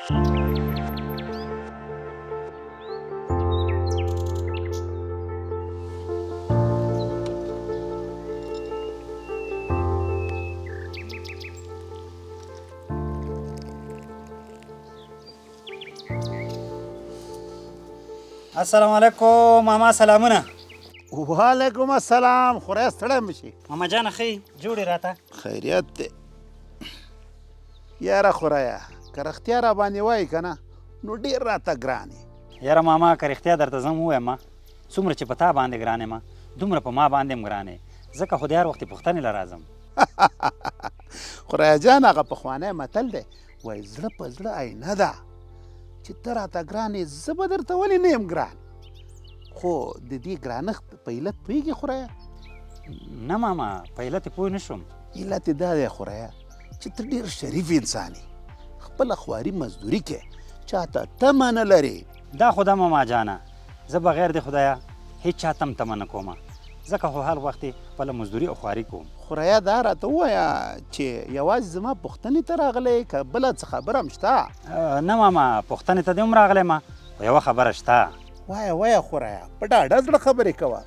السلام علیکم ماما سلامونه. وعلیکم السلام. خورای ستړی مه شي. ماما جانه ښې جوړې راته خیریت دی. یاره خورایه که رښتیا را باندې وایي که نه نو ډېر راته ګران یې. یاره ماما که رښتیا درته زه هم ووایم څومره چې په تا باندې ګران یم دومره په ما باندې هم ګران یې ځکه خو د هر وختې پوښتنې له راځم. خورایه جان هغه پخوانی متل دی وایي زړه په زړه آینه ده چې ته راته ګران یې زه به درته ولې نه یم ګران. خو د دې ګرانښت په علت پوهېږې خورایه؟ نه ماما په علت یې پوه نه شوم. علت یې دا دی خورایه چې ته ډېر شریف انسان یې. خپله خواري مزدوري کې چاته تمه نه لرې. دا خو ده ماما جانه زه بغیر د خدایه هیڅ چا ته هم تمه نه کومه ځکه خو هر وخت یې خپله مزدوري او خواري کوم. خورایه دا راته ووایه چې یوازې زما پوښتنې ته راغلی که بله څه خبره هم شته؟ نه ماما پوښتنې ته دې هم راغلی ما خو یوه خبره شته. وایه خورایه په ډاډه زړه خبرې کوه.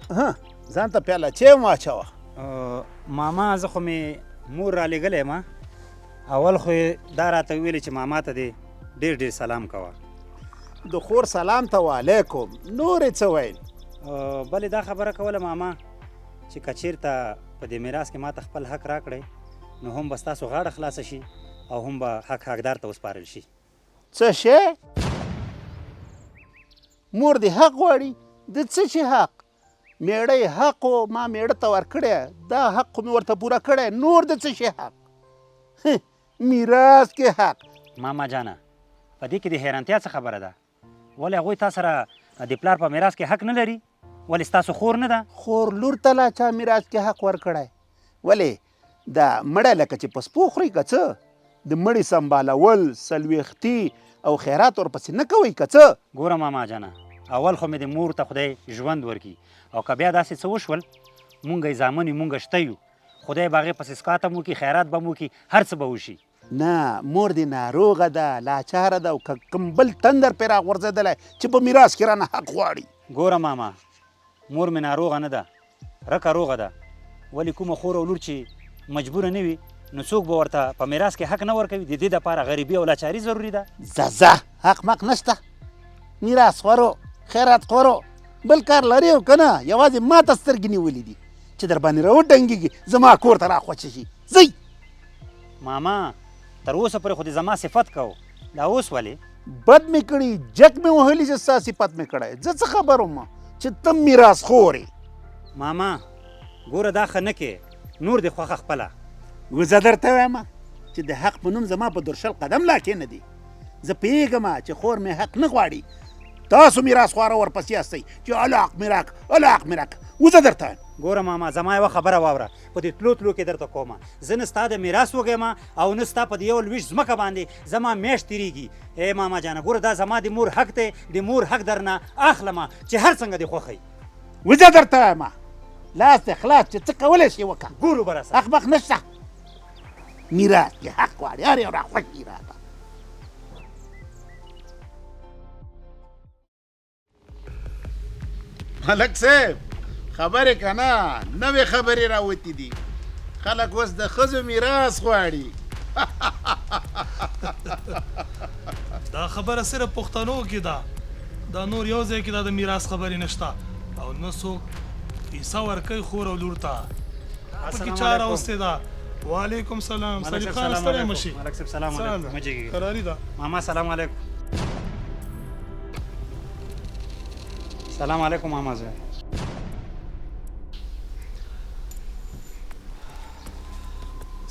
ځان ته پیاله چای هم واچوه. ماما زه خو مې مور رالیږلی یم اول خو یې دا راته ویلې چې ماما ته دې ډېر ډېر سلام کوه. د خور سلام ته وعلیکم نور یې څه ویل؟ بلې دا خبره کوله ماما چې که چېرته په دې میراث کې ما ته خپل حق راکړی نو هم به ستاسو غاړه خلاصه شي او هم به حق حقدار ته وسپارل شي. څه شی؟ مور دې حق غواړي؟ د څه شي حق؟ میړه یې حق و ما میړه ته ورکړی دا حق خو مې ورته پوره کړی نور د څه شي حق؟ میراث کې حق. ماما جانه په دې کې د حیرانتیا څه خبره ده؟ ولې هغوی تا سره د پلار په میراث کې حق نه لري؟ ولې ستاسو خور نه ده؟ خور لور ته لا چا میراث کې حق ورکړی؟ ولې دا مړی لکه چې په سپو خوري که څه؟ د مړي سنبالول څلوېښتي او خیرات ورپسې نه کوئ که څه؟ ګوره ماما جانه اول خو مې د مور ته خدای ژوند ورکړي او که بیا داسې څه وشول مونږ یې زامن یو مونږ شته یو خدای به هغې پسې سکات هم وکړي خیرات به هم وکړي هر څه به وشي. نه مور دې ناروغه ده لاچاره ده او که کوم بل تندر پرې راغورځېدلی چې په میراث کې رانه حق غواړي. ګوره ماما مور مې ناروغه نه ده رکه روغه ده ولې کومه خور او لور چې مجبوره نه وي نو څوک به ورته په میراث کې حق نه ورکوي. د دې دپاره غریبي او لاچاري ضروري ده. ځه حق مق نشته. میراث خورو خیرات خورو بل کار لرې او که نه یوازې ما ته سترګې نیولې دي چې در باندې راوډنګېږي زما کور ته راخوچه شي. ځئ ماما تر اوسه پورې خو دې زما صفت کو دا اوس ولې؟ بد مې کړي جک مې وهلي چې ستا صفت مې کړی زه څه خبر وم چې ته میراث خورې. ماما ګوره دا ښه نه کې نور دې خوښه خپله. زه درته وایم چې د حق په نوم زما په درشل قدم لا کېنه دي. زه پوهېږم چې خور مې حق نه غواړي تاسو میراث خواره ورپسې یاستئ چې الاق مې راک. وزه درته وایم ګوره ماما زما یوه خبره واوره په دې تلو کې درته کومه زه نه ستا د میراث وږیم او نه ستا په دې یو لویشت ځمکه باندې زما میاشت تېرېږي. ای ماما جانه ګوره دا زما د مور حق دی د مور حق درنه اخلمه چې هر څنګه دې خوښوي. وزه درته وایم لاس دې خلاص چې څه کولی شي وکړه. ګورو به راسره حق مخ نشته میراث کې حق غواړي هر یو راخوښي راته. ملک صاحب خبرې که نه نوې خبرې راوتې دي. خلک اوس د ښځو میراث غواړي. دا خبره صرف پښتنو کې ده دا نور یو ځای کې دا د میراث خبرې نشته او نه څوک پیسه ورکوي خور او لور ته. پکې چا راوستې ده. وعلیکم سلام سلیف خان ستړی مه شي. ملک صاحب سلام علیکم. قراري ده. ماما سلام علیکم. سلام علیکم ماما زه.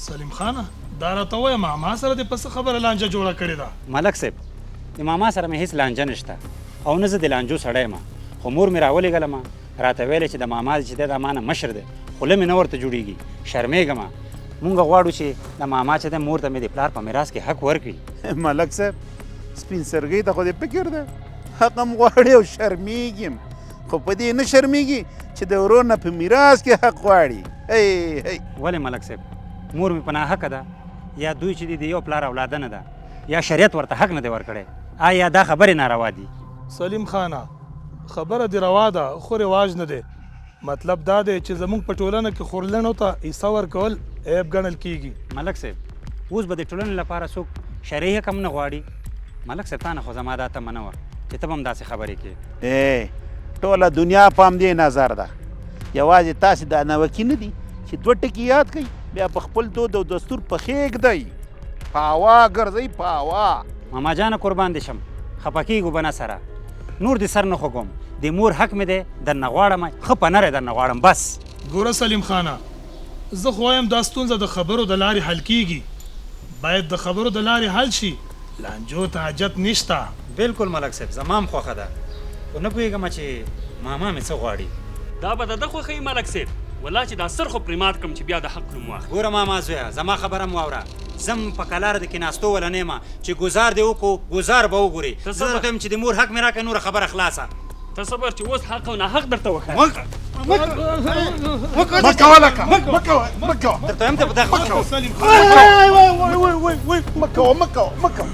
سلیم خانه دا راته وایه ماما سره دې په څه خبره لانجه جوړه کړې ده؟ ملک صاحب د ماما سره مې هېڅ لانجه نشته او نه زه د لانجو سړی یم خو مور مې راولېږلم راته ویلې چې د ماما چې دی دا ما نه مشر دی خوله مې نه ورته جوړېږي شرمېږم. مونږ غواړو چې د ماما چې دی مور ته مې د پلار په میراث کې حق ورکړي. ملک صاحب سپین سرګۍ ته خو دې فکر ده حق هم غواړي او شرمېږي خو په دې نه شرمېږي چې د ورور نه په میراث کې حق غواړي. ولې ملک صاحب مور مې په ناحقه ده یا دوی چې دي د یو پلار اولاده نه ده یا شریعت ورته حق نه دی ورکړی آیا دا خبرې ناروا دي؟ سلیم خانه خبره دې روا ده خو رواج نه دی. مطلب دا دی چې زموږ په ټولنه کې خورلنو ته حصه ورکول عیب ګڼل کیږي. ملک صاحب اوس به د ټولنې لپاره څوک شرعي حکم نه غواړي. ملک صاحب تا نه خو زما دا تمه نه وه چې ته به هم داسې خبرې کوې. ټوله دنیا په همدې نظر ده. یوازې تاسې دا نوکي نه دي چې دوه ټکي یاد کړئ بیا په خپل دود او دستور پښې ږدئ. په هوا ګرځئ په هوا. ماما جانه قربان دې شم خفه کېږو به نه سره نور دې سر نه خوږم. د مور حق مې دی درنه غواړم ښه په نری درنه غواړم بس. ګوره سلیم خانه زه خو وایم دا ستونزه د خبرو د لارې حل کیږي. باید د خبرو د لارې حل شي. لانجو ته حاجت نشته. بالکل ملک صاحب زما هم خوښه ده خو نه پوهېږم چې ماما مې څه غواړي. دا به د ده خوښوي ملک صاحب والله چې دا سر خو پرې مات کړم چې بیا د حق نوم واخلي. ګوره ماما زویه زما خبره م واوره. زم په کلاره د کېناستو وله نه یم چې ګزار دې وکړو ګزار به وګورې. زه درته یم چې د مور حق مې راکړه نوره خبره خلاصه. ته صبر چې اوس حق او ناحق درته وښایم. مه کوه لکه مه کوه مه کوه درته یم ته په دغه سلیم خانه مه کوه مه کوه مه کوه.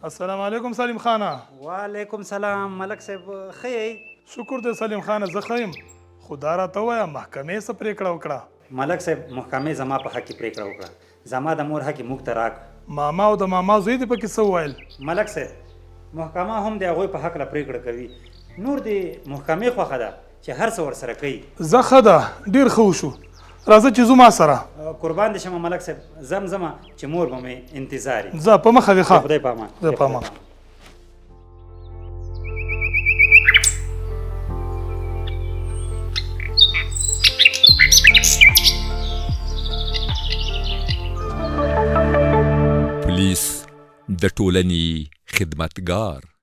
السلام علیکم سلیم خانه. وعلیکم سلام ملک صاحب ښه یې؟ شکر دی سلیم خانه زه ښه یم. خو دا راته ووایه محکمې څه پرېکړه وکړه؟ ملک صاحب محکمې زما په حق کې پرېکړه وکړه. زما د مور حق یې موږ ته راکړ. ماما او د ماما زوی دې پکې څه وویل؟ ملک صاحب محکمه هم د هغوی په هکله پرېکړه کوي. نور د محکمې خوښه ده چې هر څه ورسره کوي. زه ښه ده ډېر ښه وشو. راځه چې ځو ما سره. قربان دې شمه ملک صاحب زم زمه چې مور به مې انتظار وي. ځه په مخه دې ښه. خدای په امان. زه په امان. پولیس د ټولنې خدمتګار